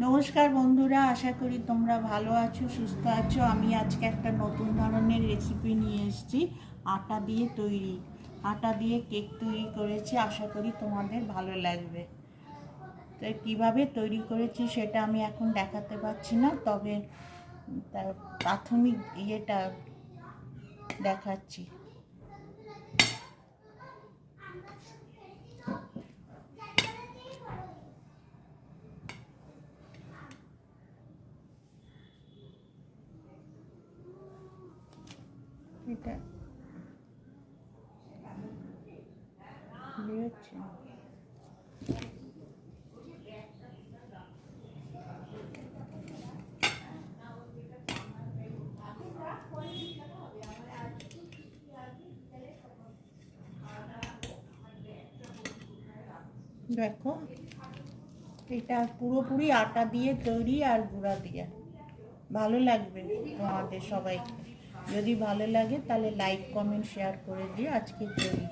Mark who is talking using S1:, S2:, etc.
S1: নমস্কার বন্ধুরা, আশা করি তোমরা ভালো আছো, সুস্থ আছো। আমি আজকে একটা নতুন ধরনের রেসিপি নিয়ে এসেছি। আটা দিয়ে কেক তৈরি করেছি। আশা করি তোমাদের ভালো লাগবে। তো কীভাবে তৈরি করেছি সেটা আমি এখন দেখাতে পারছি না, তবে তার প্রাথমিক ইয়েটা দেখাচ্ছি। এটা বেরোচ্ছে। দেখো, এটা পুরোপুরি আটা দিয়ে তৈরি আর গুঁড়া দিয়ে। ভালো লাগবে তোমাদের সবাইকে। যদি ভালো লাগে তাহলে লাইক, কমেন্ট, শেয়ার করে দিয়ে আজকে তৈরি।